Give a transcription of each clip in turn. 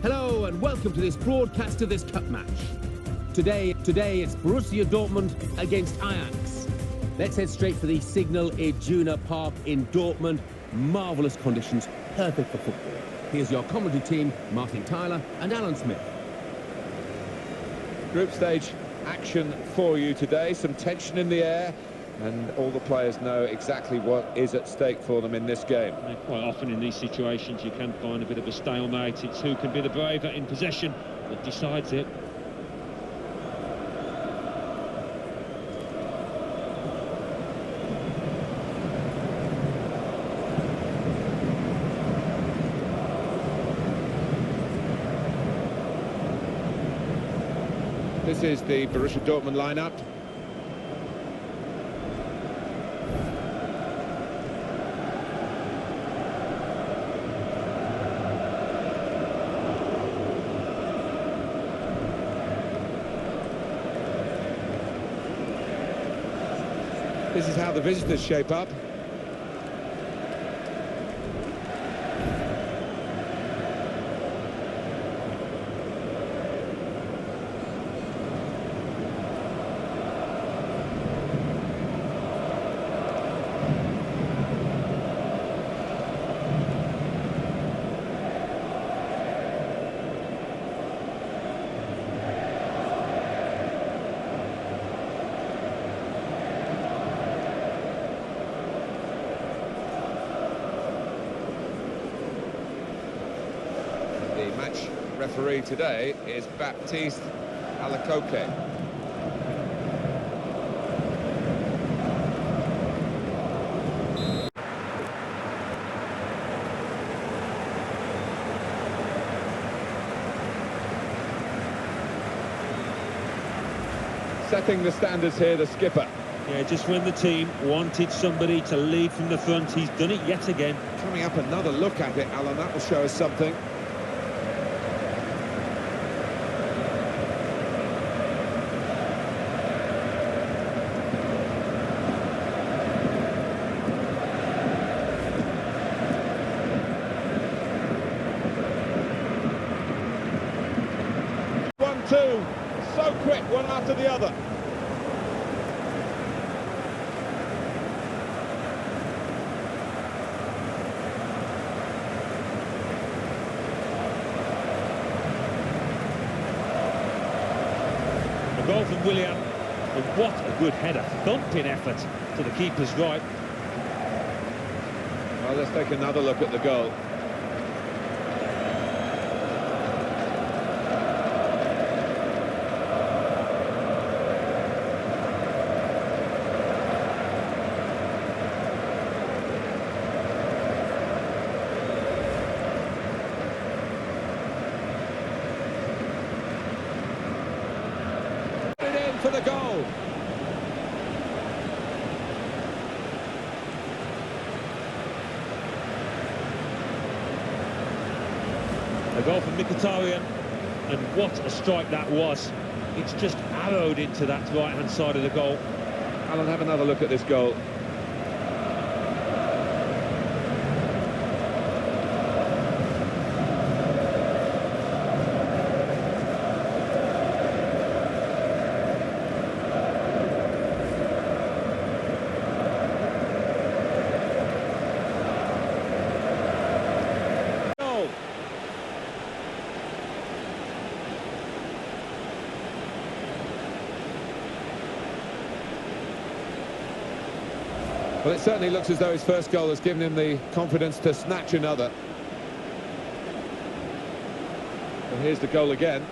Hello and welcome to this broadcast of this cup match. Today it's Borussia Dortmund against Ajax. Let's head straight for the Signal Iduna Park in Dortmund. Marvellous conditions, perfect for football. Here's your commentary team, Martin Tyler and Alan Smith. Group stage action for you today, some tension in the air, and all the players know exactly what is at stake for them in this game. Quite often in these situations you can find a bit of a stalemate. It's who can be the braver in possession that decides it. This is the Borussia Dortmund lineup. This is how the visitors shape up. The match referee today is Baptiste Alacoque. Setting the standards here, the skipper. Yeah, just when the team wanted somebody to lead from the front, he's done it yet again. Coming up, another look at it, Alan, that will show us something. Two, so quick, one after the other. A goal from Willian, and what a good header, thumping effort to the keeper's right. Well, let's take another look at the goal. For the goal. A goal from Mkhitaryan, and what a strike that was. It's just arrowed into that right-hand side of the goal. Alan, have another look at this goal. Well, it certainly looks as though his first goal has given him the confidence to snatch another. And here's the goal again.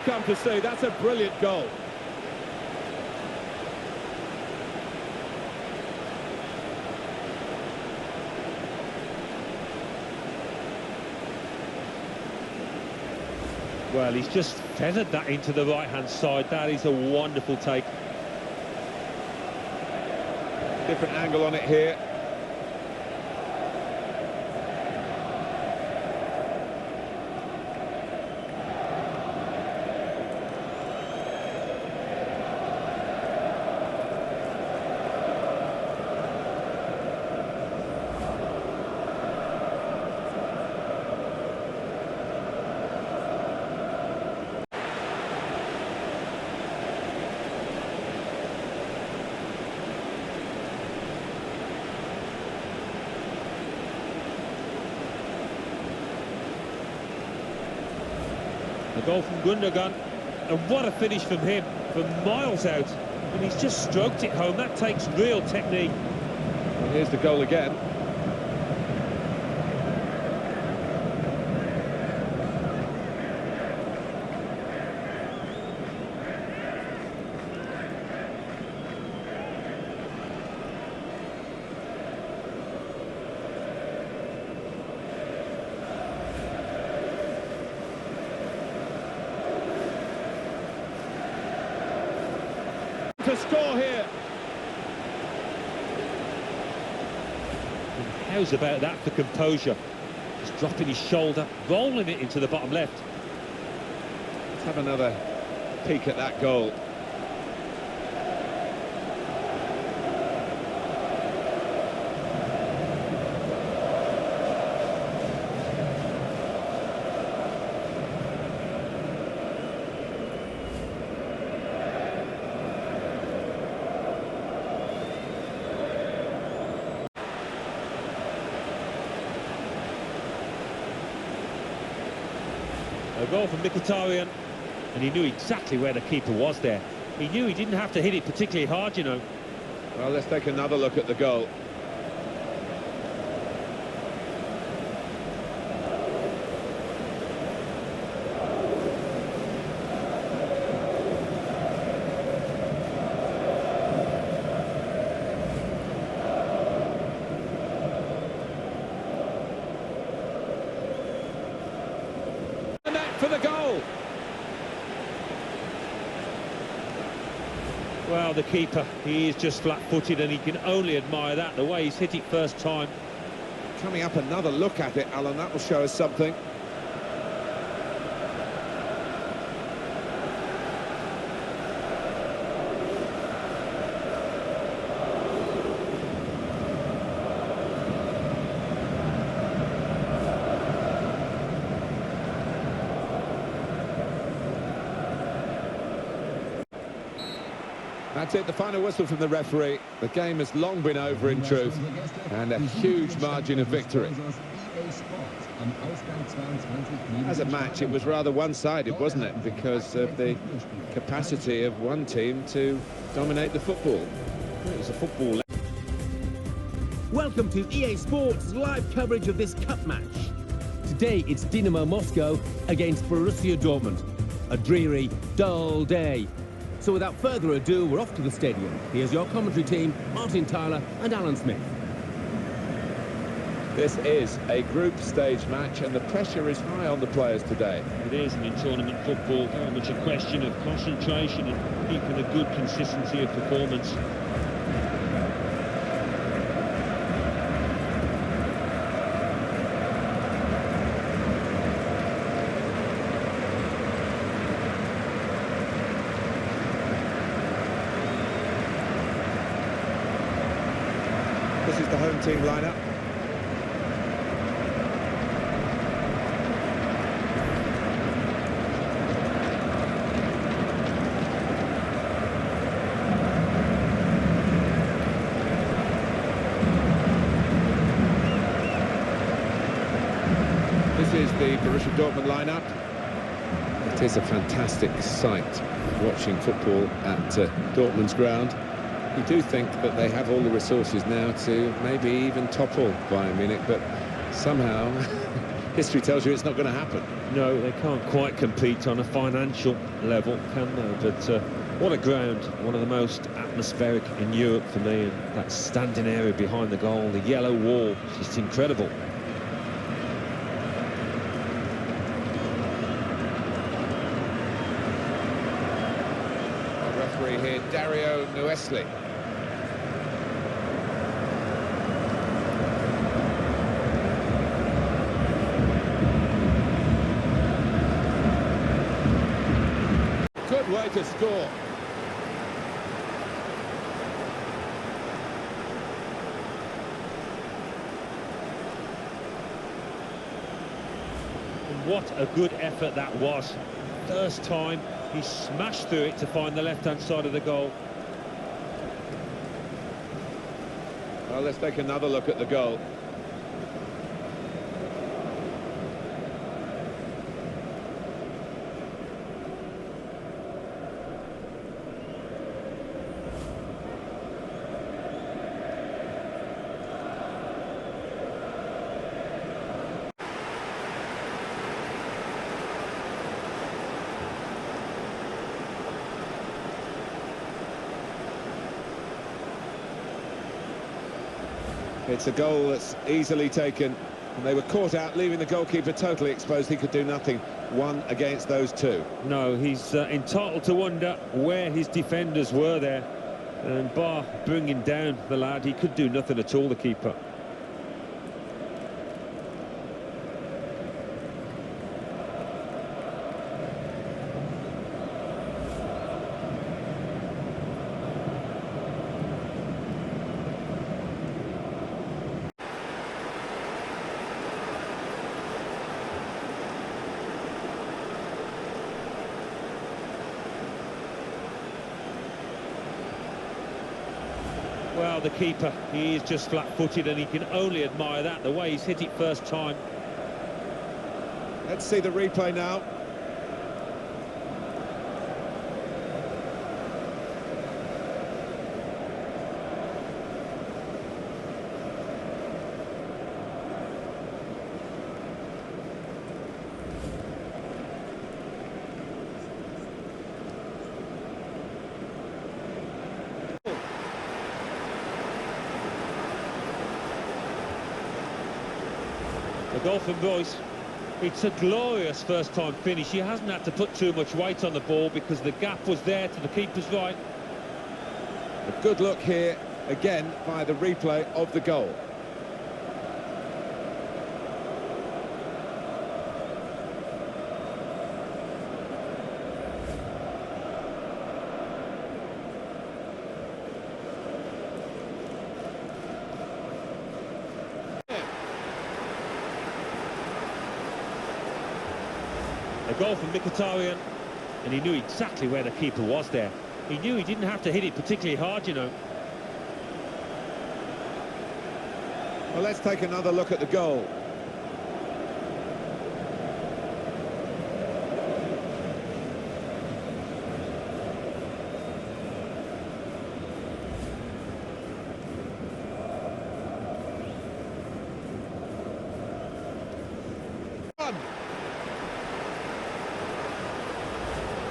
Come to see, that's a brilliant goal. Well, he's just feathered that into the right-hand side. That is a wonderful take. Different angle on it here. A goal from Gundogan, and what a finish from him, from miles out. And he's just stroked it home. That takes real technique. Well, here's the goal again. To score here. And how's about that for composure? Just dropping his shoulder, rolling it into the bottom left. Let's have another peek at that goal. A goal from Mkhitaryan, and he knew exactly where the keeper was there. He knew he didn't have to hit it particularly hard, you know. Well, let's take another look at the goal. For the goal. Well, the keeper, he is just flat-footed, and he can only admire that, the way he's hit it first time. Coming up, another look at it, Alan. That will show us something. That's it, the final whistle from the referee. The game has long been over in truth, and a huge margin of victory. As a match, it was rather one-sided, wasn't it? Because of the capacity of one team to dominate the football. It was a football. Welcome to EA Sports live coverage of this cup match. Today it's Dynamo Moscow against Borussia Dortmund. A dreary, dull day. So without further ado, we're off to the stadium. Here's your commentary team, Martin Tyler and Alan Smith. This is a group stage match, and the pressure is high on the players today. It is, and in tournament football, very much a question of concentration and keeping a good consistency of performance. This is the home team lineup. This is the Borussia Dortmund lineup. It is a fantastic sight watching football at Dortmund's ground. You do think that they have all the resources now to maybe even topple Bayern Munich, but somehow history tells you it's not going to happen. No, they can't quite compete on a financial level, can they? But what a ground, one of the most atmospheric in Europe for me, and that standing area behind the goal, the yellow wall, just incredible. Our referee here, Dario Nuesli. to score. What a good effort that was. First time, he smashed through it to find the left-hand side of the goal. Well, let's take another look at the goal. It's a goal that's easily taken, and they were caught out, leaving the goalkeeper totally exposed. He could do nothing, one against those two. No, he's entitled to wonder where his defenders were there. And bar bringing down the lad, he could do nothing at all, the keeper. Well, the keeper, he is just flat-footed, and he can only admire that, the way he's hit it first time. Let's see the replay now. The goal from Royce. It's a glorious first-time finish. He hasn't had to put too much weight on the ball because the gap was there to the keeper's right. A good look here, again, by the replay of the goal. A goal from Mkhitaryan, and he knew exactly where the keeper was there. He knew he didn't have to hit it particularly hard, you know. Well, let's take another look at the goal.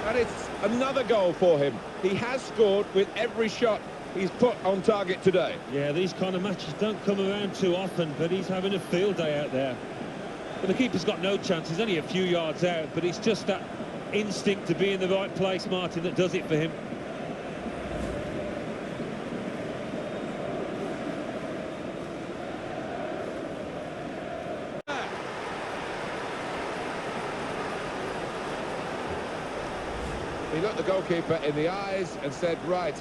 And it's another goal for him. He has scored with every shot he's put on target today. Yeah, these kind of matches don't come around too often, but he's having a field day out there. But the keeper's got no chance. He's only a few yards out, but it's just that instinct to be in the right place, Martin, that does it for him. He looked the goalkeeper in the eyes and said, right,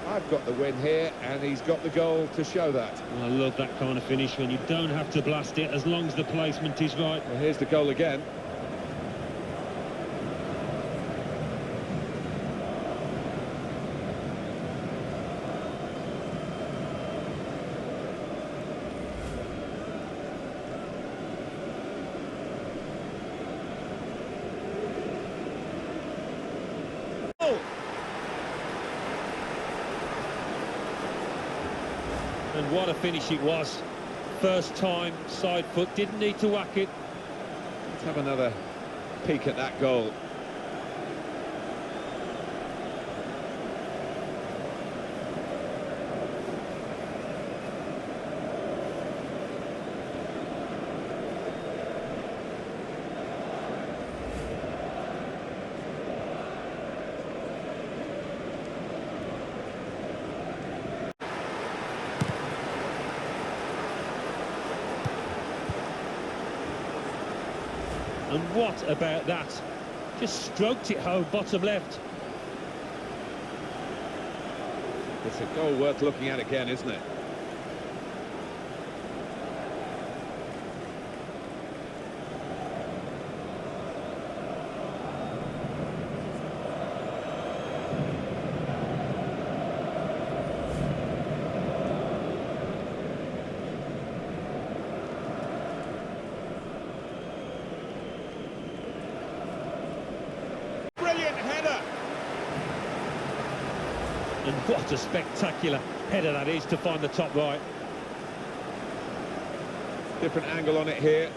I've got the win here, and he's got the goal to show that. I love that kind of finish when you don't have to blast it as long as the placement is right. Well, here's the goal again. And what a finish it was. First time, side foot, didn't need to whack it. Let's have another peek at that goal. And what about that? Just stroked it home, bottom left. It's a goal worth looking at again, isn't it? Brilliant header! And what a spectacular header that is to find the top right. Different angle on it here.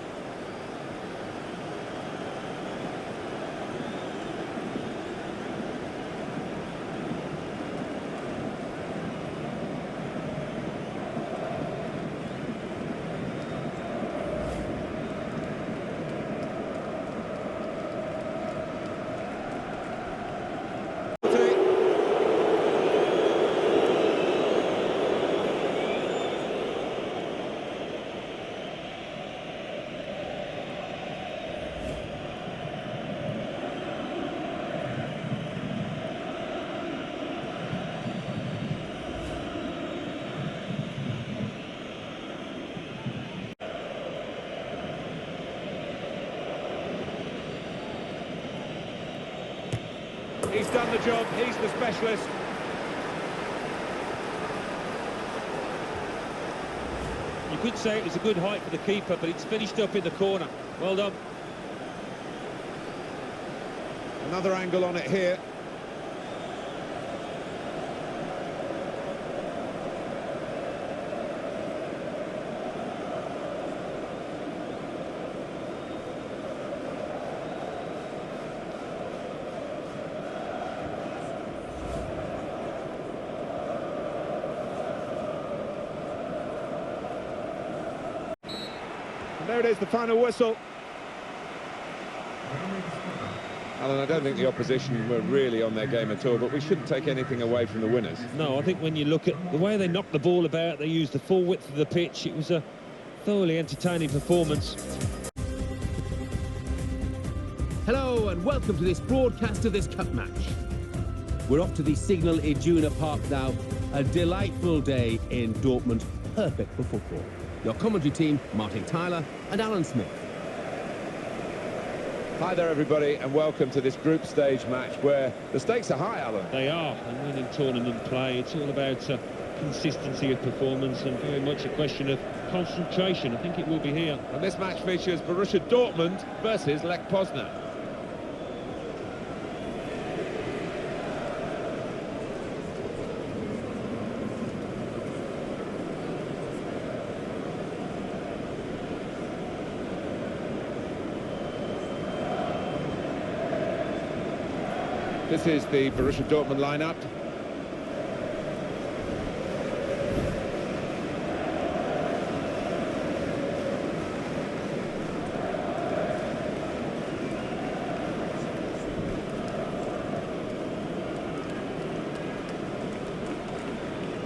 He's done the job, he's the specialist. You could say it was a good height for the keeper, but it's finished up in the corner. Well done. Another angle on it here. And there it is, the final whistle. Alan, I don't think the opposition were really on their game at all, but we shouldn't take anything away from the winners. No, I think when you look at the way they knocked the ball about, they used the full width of the pitch. It was a thoroughly entertaining performance. Hello and welcome to this broadcast of this cup match. We're off to the Signal Iduna Park now. A delightful day in Dortmund, perfect for football. Your commentary team, Martin Tyler and Alan Smith. Hi there, everybody, and welcome to this group stage match where the stakes are high, Alan. They are, and winning tournament play, it's all about consistency of performance and very much a question of concentration. I think it will be here. And this match features Borussia Dortmund versus Lech Poznan. This is the Borussia Dortmund lineup.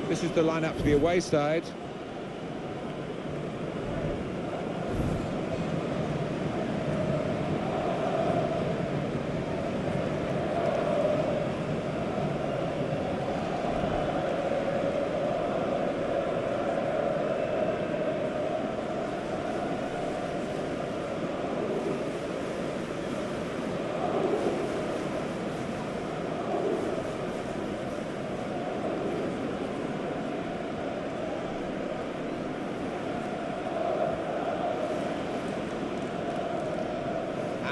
This is the lineup for the away side.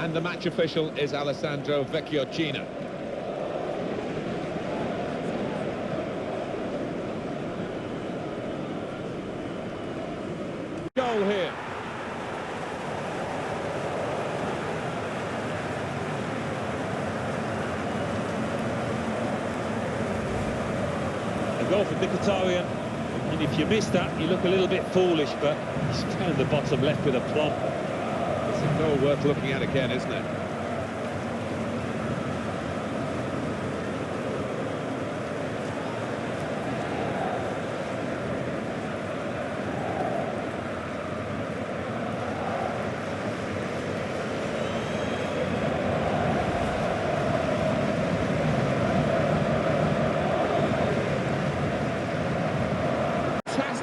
And the match official is Alessandro Vecchiocina. Goal here. A goal for Mkhitaryan, and if you miss that, you look a little bit foolish, but he's down the bottom left with a plumb. It's a goal worth looking at again, isn't it?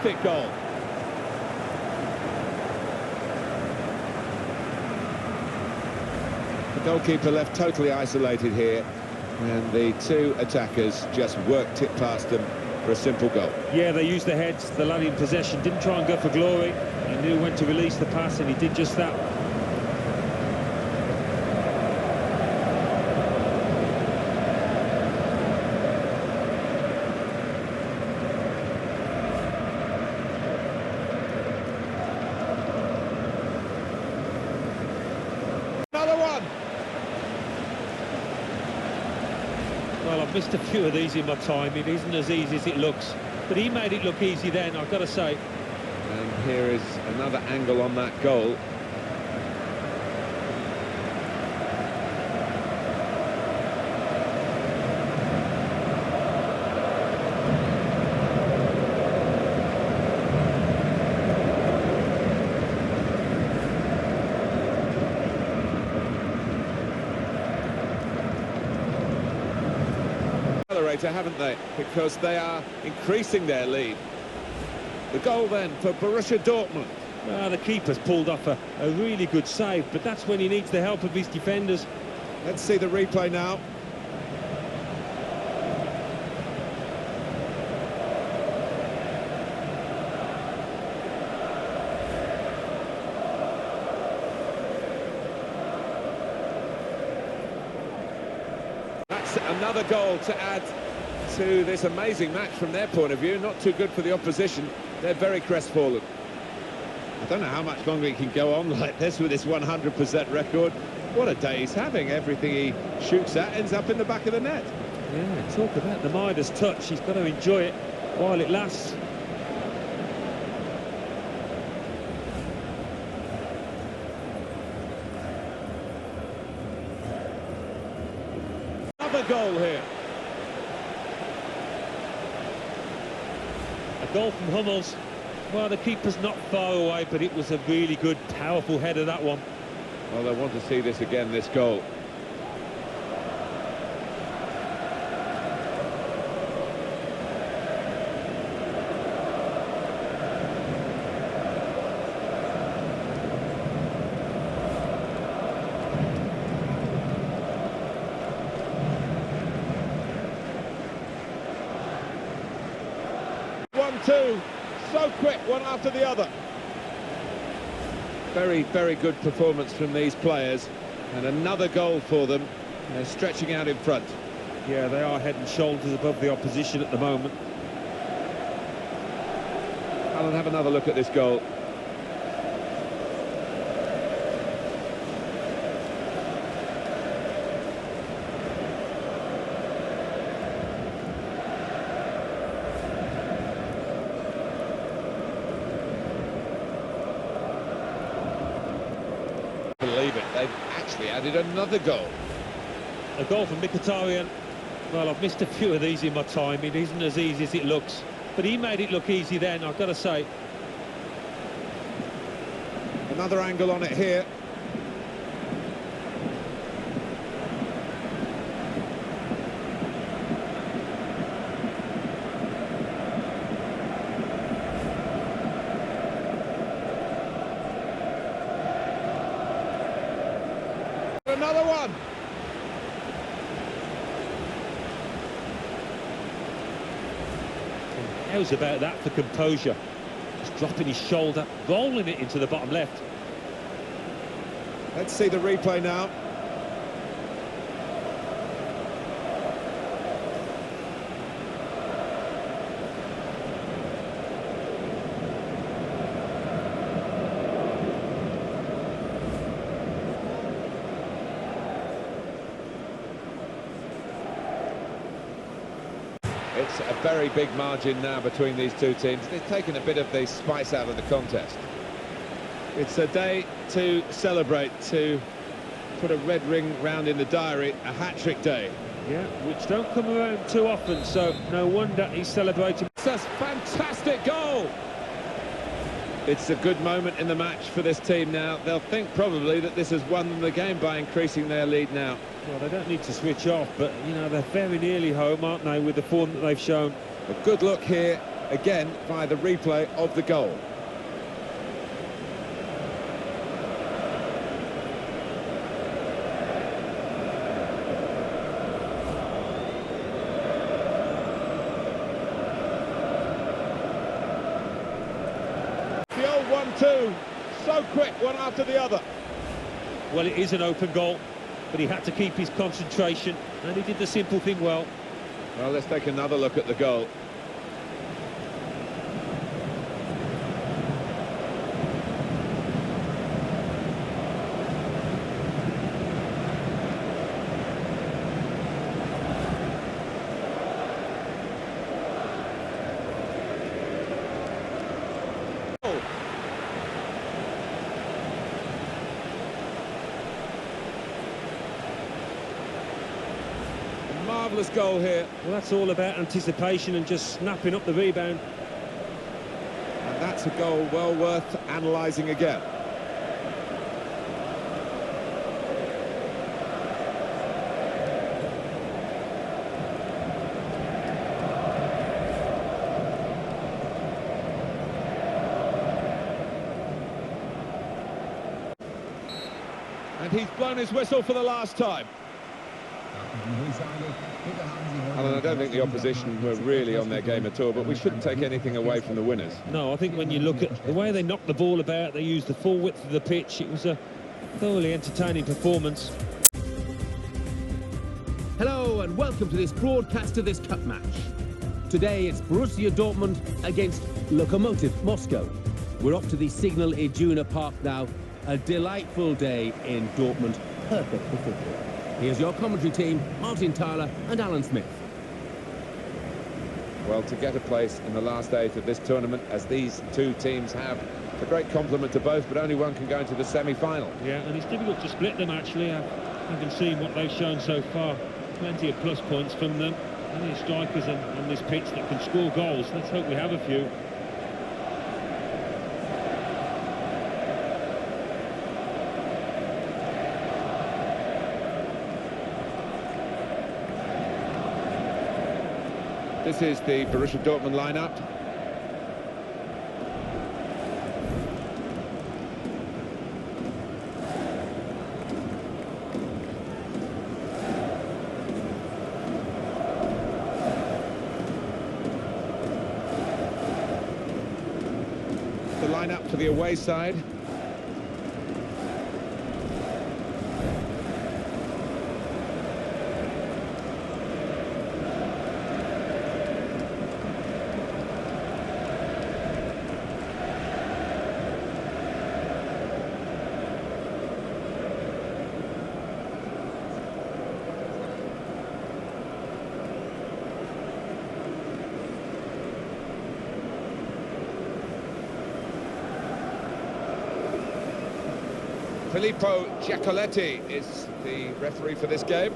Terrific goal. The goalkeeper left totally isolated here, and the two attackers just worked it past them for a simple goal. Yeah, they used their heads. The lad in possession didn't try and go for glory. He knew when to release the pass, and he did just that. Another one. Well, I've missed a few of these in my time. It isn't as easy as it looks. But he made it look easy then, I've got to say. And here is another angle on that goal. Haven't they? Because they are increasing their lead. The goal then for Borussia Dortmund. Well, the keeper's pulled off a really good save, but that's when he needs the help of his defenders. Let's see the replay now. That's another goal to add to this amazing match from their point of view. Not too good for the opposition. They're very crestfallen. I don't know how much longer he can go on like this with his 100% record. What a day he's having. Everything he shoots at ends up in the back of the net. Yeah, talk about the Midas touch. He's got to enjoy it while it lasts. Another goal here. A goal from Hummels. Well, the keeper's not far away, but it was a really good, powerful header, that one. Well, I want to see this again, this goal. Two, so quick, one after the other. Very, very good performance from these players, and another goal for them. They're stretching out in front. Yeah, they are head and shoulders above the opposition at the moment. Alan, have another look at this goal. Believe it, they've actually added another goal. A goal from Mkhitaryan. Well, I've missed a few of these in my time. It isn't as easy as it looks. But he made it look easy then, I've got to say. Another angle on it here. Another one. How's about that for composure? Just dropping his shoulder, rolling it into the bottom left. Let's see the replay now. It's a very big margin now between these two teams. They've taken a bit of the spice out of the contest. It's a day to celebrate, to put a red ring round in the diary, a hat-trick day. Yeah, which don't come around too often, so no wonder he's celebrating. It's a fantastic goal! It's a good moment in the match for this team now. They'll think probably that this has won them the game by increasing their lead now. Well, they don't need to switch off, but, you know, they're very nearly home, aren't they, with the form that they've shown. A good look here again via the replay of the goal. The old 1-2, so quick, one after the other. Well, it is an open goal, but he had to keep his concentration, and he did the simple thing well. Well, let's take another look at the goal. Marvellous goal here. Well, that's all about anticipation and just snapping up the rebound. And that's a goal well worth analysing again. And he's blown his whistle for the last time. Alan, I don't think the opposition were really on their game at all, but we shouldn't take anything away from the winners. No, I think when you look at the way they knocked the ball about, they used the full width of the pitch. It was a thoroughly entertaining performance. Hello and welcome to this broadcast of this cup match. Today it's Borussia Dortmund against Lokomotiv Moscow. We're off to the Signal Iduna Park now. A delightful day in Dortmund, perfect for football. Here's your commentary team, Martin Tyler and Alan Smith. Well, to get a place in the last 8 of this tournament, as these two teams have, it's a great compliment to both, but only one can go into the semi-final. Yeah, and it's difficult to split them, actually. Having seen what they've shown so far, plenty of plus points from them. Plenty of strikers on this pitch that can score goals. Let's hope we have a few. This is the Borussia Dortmund lineup. The lineup for the away side. Filippo Giacoletti is the referee for this game.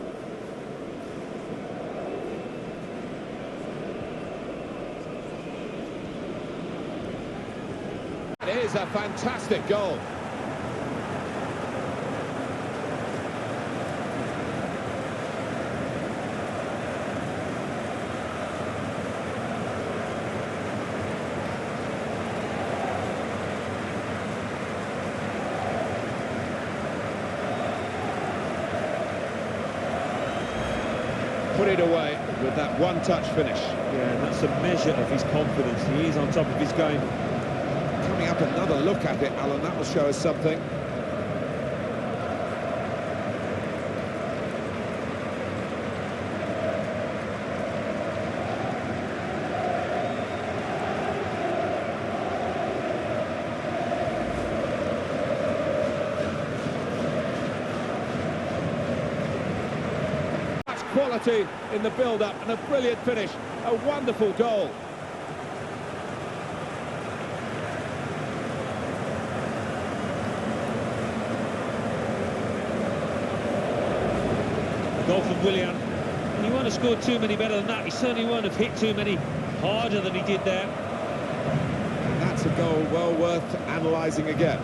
It is a fantastic goal. Put it away with that one-touch finish. Yeah, and that's a measure of his confidence. He is on top of his game. Coming up, another look at it, Alan, that will show us something. Quality in the build-up and a brilliant finish. A wonderful goal. A goal from Willian. And he won't have scored too many better than that. He certainly won't have hit too many harder than he did there. And that's a goal well worth analysing again.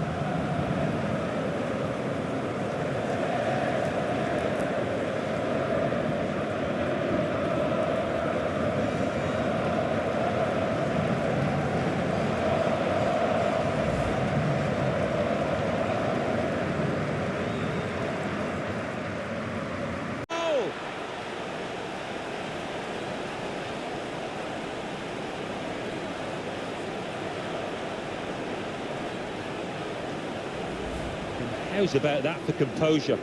How's about that for composure?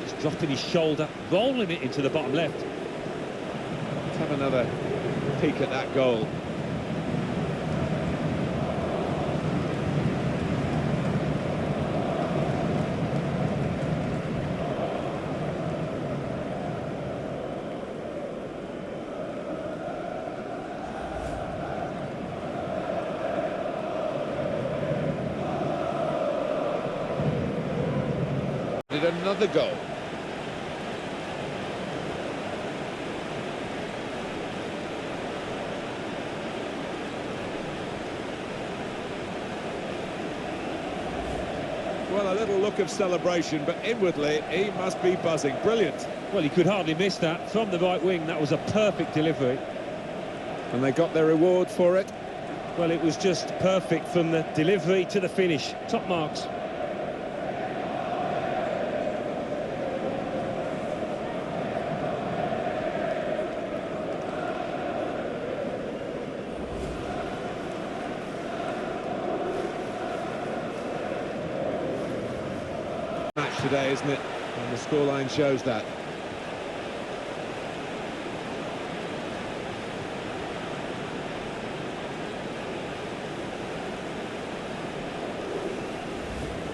Just dropping his shoulder, rolling it into the bottom left. Let's have another peek at that goal. Another goal. Well, a little look of celebration, but inwardly he must be buzzing. Brilliant. Well, he could hardly miss that from the right wing. That was a perfect delivery. And they got their reward for it. Well, it was just perfect from the delivery to the finish. Top marks. Match today, isn't it? And the scoreline shows that.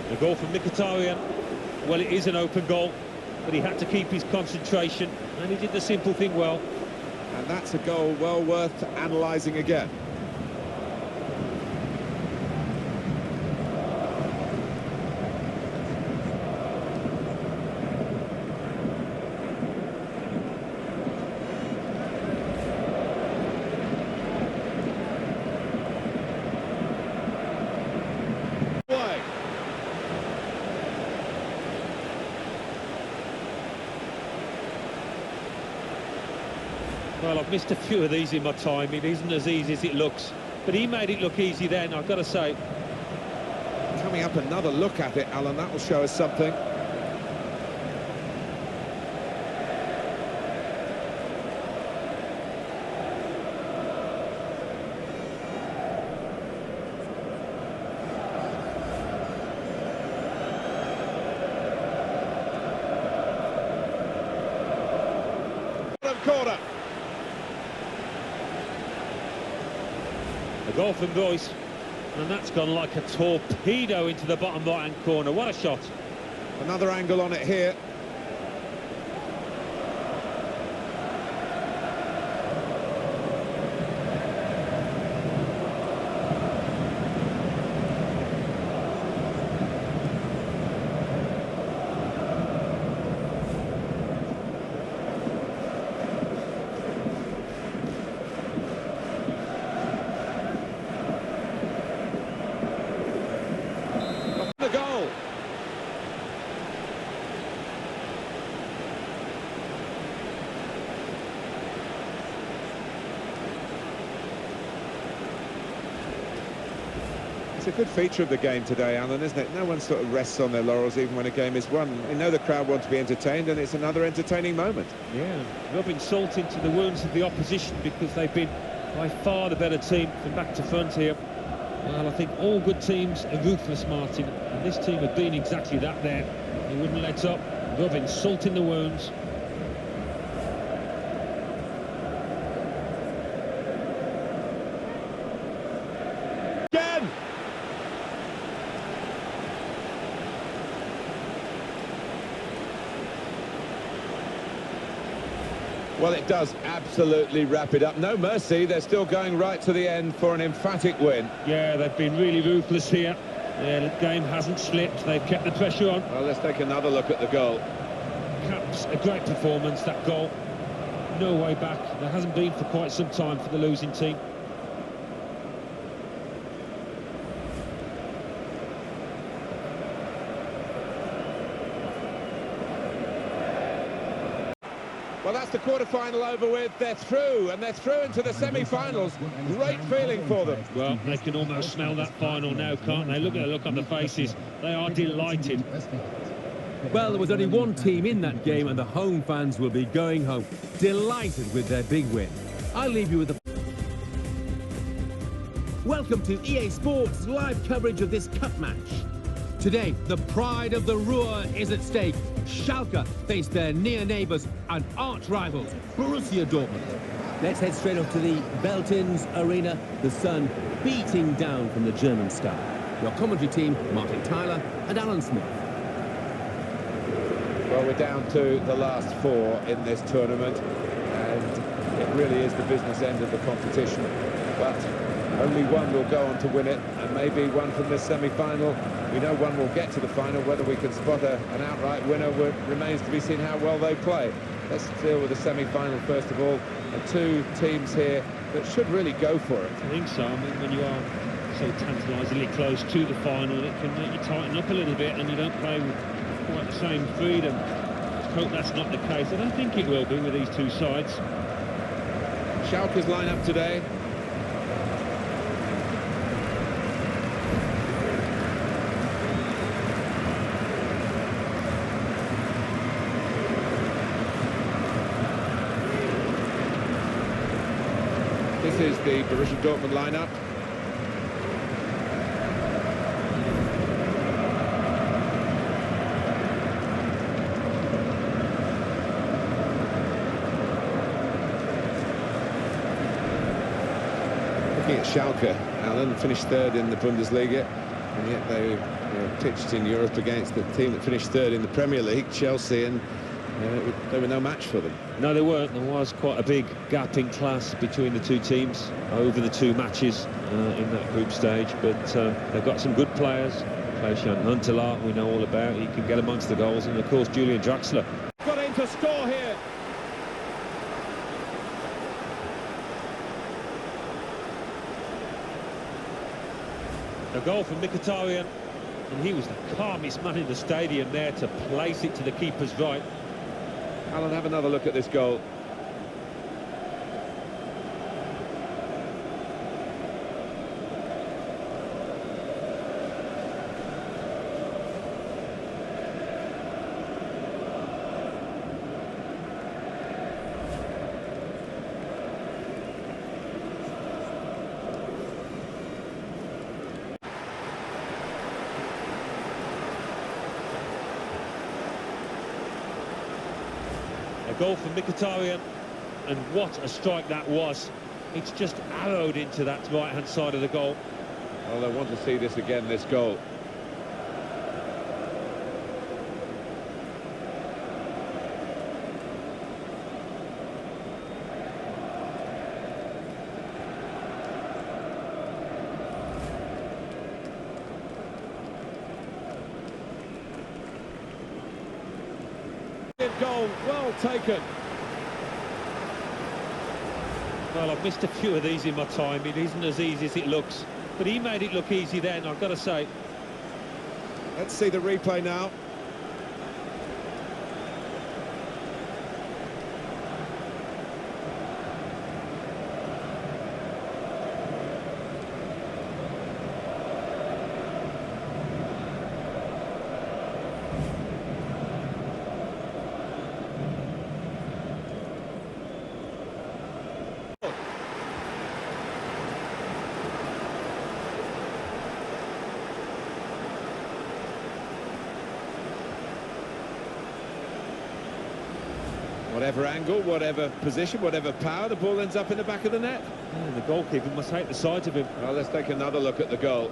The goal from Mkhitaryan. Well, it is an open goal, but he had to keep his concentration, and he did the simple thing well. And that's a goal well worth analysing again. Well, I've missed a few of these in my time. It isn't as easy as it looks. But he made it look easy then, I've got to say. Coming up, another look at it, Alan. That will show us something. Corner. A goal from Royce, and that's gone like a torpedo into the bottom right-hand corner. What a shot. Another angle on it here. It's a good feature of the game today, Alan, isn't it? No one sort of rests on their laurels even when a game is won. We know the crowd want to be entertained, and it's another entertaining moment. Yeah, rubbing salt into the wounds of the opposition because they've been by far the better team from back to front here. Well, I think all good teams are ruthless, Martin, and this team have been exactly that there. They wouldn't let up, rubbing salt in the wounds. Well, it does absolutely wrap it up. No mercy, they're still going right to the end for an emphatic win. Yeah, they've been really ruthless here. The game hasn't slipped, they've kept the pressure on. Well, let's take another look at the goal. Caps a great performance, that goal. No way back. There hasn't been for quite some time for the losing team. Well, that's the quarter-final over with. They're through, and they're through into the semi-finals. Great feeling for them. Well, they can almost smell that final now, can't they? Look at the look on the faces. They are delighted. Well, there was only one team in that game, and the home fans will be going home delighted with their big win. I'll leave you with the... Welcome to EA Sports' live coverage of this cup match. Today, the pride of the Ruhr is at stake. Schalke face their near neighbours and arch rivals, Borussia Dortmund. Let's head straight off to the Veltins Arena, the sun beating down from the German sky. Your commentary team, Martin Tyler and Alan Smith. Well, we're down to the last four in this tournament, and it really is the business end of the competition. But only one will go on to win it, and maybe one from this semi-final. We know one will get to the final. Whether we can spot an outright winner remains to be seen how well they play. Let's deal with the semi-final first of all, and two teams here that should really go for it. I think so. I mean, when you are so tantalisingly close to the final, it can make you tighten up a little bit, and you don't play with quite the same freedom. Let's hope that's not the case. I don't think it will be with these two sides. Schalke's line-up today. This is the Borussia Dortmund lineup. Looking at Schalke, Alan, finished third in the Bundesliga, and yet they were pitched in Europe against the team that finished third in the Premier League, Chelsea, and they were no match for them. No, they weren't. There was quite a big gap in class between the two teams over the two matches in that group stage, but they've got some good players. Klaus-Jan Huntelaar, we know all about. He can get amongst the goals, and of course Julian Draxler. Got in to score here. A goal from Mkhitaryan, and he was the calmest man in the stadium there to place it to the keeper's right. Alan, have another look at this goal. A goal from Mkhitaryan, and what a strike that was. It's just arrowed into that right-hand side of the goal. Well, I want to see this again, this goal. Goal, well taken. Well, I've missed a few of these in my time. It isn't as easy as it looks, but he made it look easy then, I've got to say. Let's see the replay now. Whatever angle, whatever position, whatever power, the ball ends up in the back of the net. Yeah, the goalkeeper must hate the sight of him. Well, let's take another look at the goal.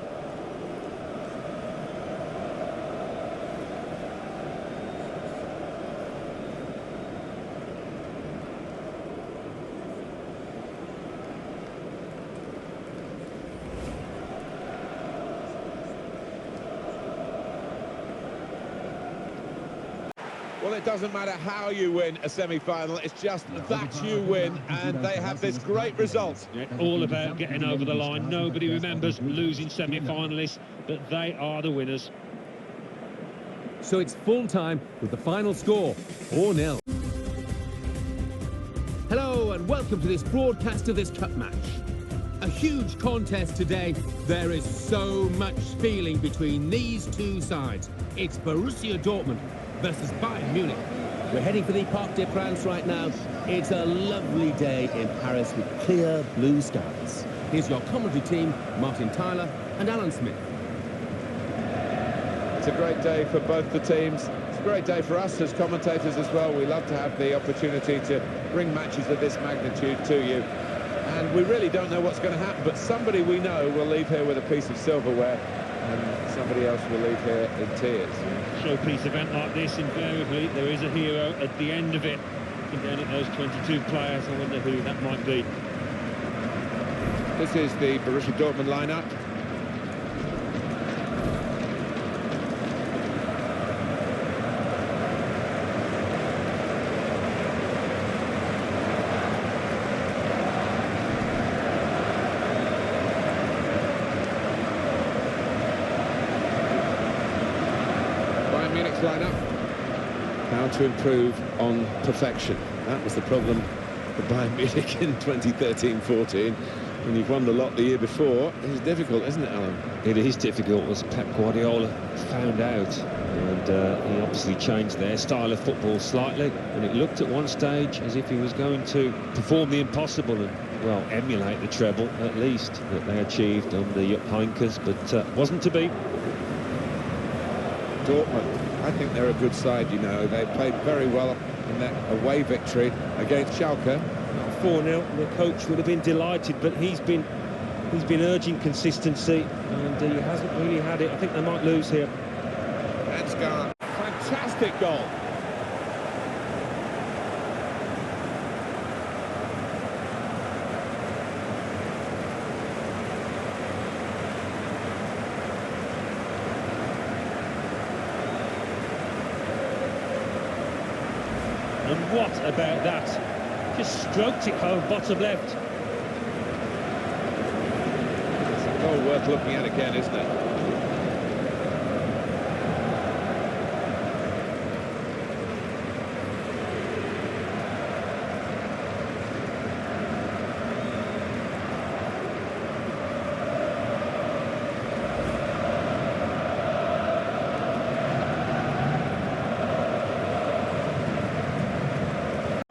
Well, it doesn't matter how you win a semi-final, it's just that you win, and they have this great result. Yeah, all about getting over the line. Nobody remembers losing semi-finalists, but they are the winners. So it's full time with the final score, 4-0. Hello and welcome to this broadcast of this cup match. A huge contest today. There is so much feeling between these two sides. It's Borussia Dortmund versus Bayern Munich. We're heading for the Parc des Princes right now. It's a lovely day in Paris with clear blue skies. Here's your commentary team, Martin Tyler and Alan Smith. It's a great day for both the teams. It's a great day for us as commentators as well. We love to have the opportunity to bring matches of this magnitude to you. And we really don't know what's going to happen, but somebody we know will leave here with a piece of silverware, and somebody else will leave here in tears. Showpiece event like this, invariably, there is a hero at the end of it. Looking down at those 22 players, I wonder who that might be. This is the Borussia Dortmund lineup. Lineup. How to improve on perfection. That was the problem for Bayern Munich in 2013-14. When you've won the lot the year before, it's difficult, isn't it, Alan? It is difficult, as Pep Guardiola found out. And he obviously changed their style of football slightly. And it looked at one stage as if he was going to perform the impossible and, well, emulate the treble, at least, that they achieved under Jupp Heynckes, but wasn't to be. Dortmund, I think they're a good side, you know. They played very well in that away victory against Schalke. 4-0, the coach would have been delighted, but he's been urging consistency, and he hasn't really had it. I think they might lose here. Ansgar, fantastic goal. And what about that? Just stroked it home, bottom left. It's a goal worth looking at again, isn't it?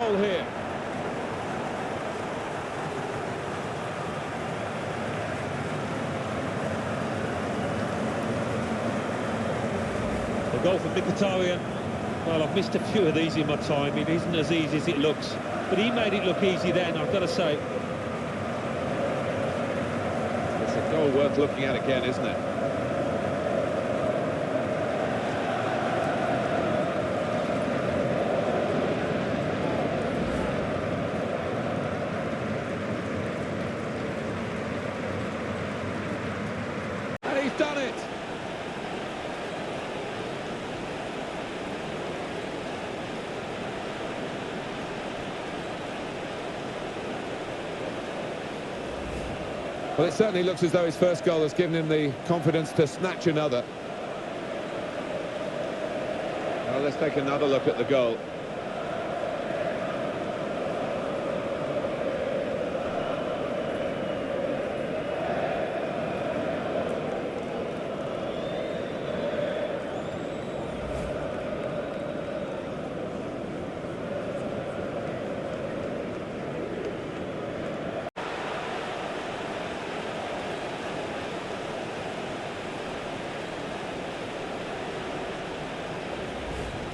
Here. A goal from Mkhitaryan. Well, I've missed a few of these in my time. It isn't as easy as it looks, but he made it look easy then, I've got to say. It's a goal worth looking at again, isn't it? He's done it! Well, it certainly looks as though his first goal has given him the confidence to snatch another. Well, let's take another look at the goal.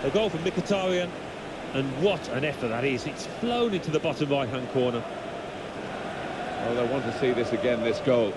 A goal from Mkhitaryan, and what an effort that is. It's flown into the bottom right-hand corner. Well, they want to see this again, this goal.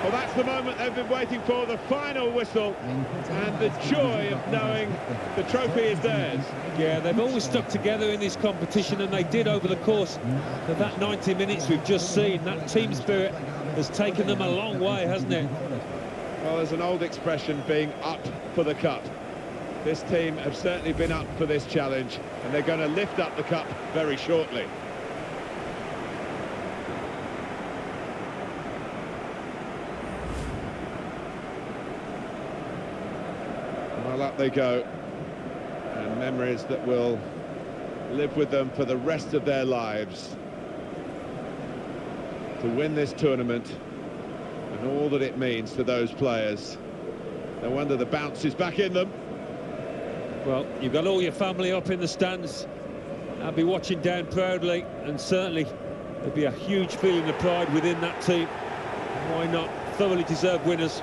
Well, that's the moment they've been waiting for, the final whistle, and the joy of knowing the trophy is theirs. Yeah, they've always stuck together in this competition, and they did over the course of that 90 minutes we've just seen. That team spirit has taken them a long way, hasn't it? Well, there's an old expression, being up for the cup. This team have certainly been up for this challenge, and they're going to lift up the cup very shortly. Well, up they go, and memories that will live with them for the rest of their lives. To win this tournament and all that it means to those players. No wonder the bounce is back in them. Well, you've got all your family up in the stands. I'll be watching down proudly, and certainly there'll be a huge feeling of pride within that team. Why not? Thoroughly deserved winners.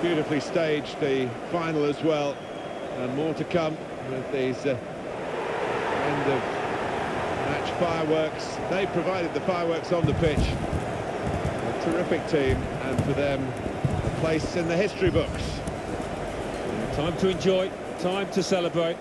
Beautifully staged, the final as well, and more to come with these end of match fireworks. They provided the fireworks on the pitch. A terrific team, and for them, a place in the history books. Time to enjoy, time to celebrate.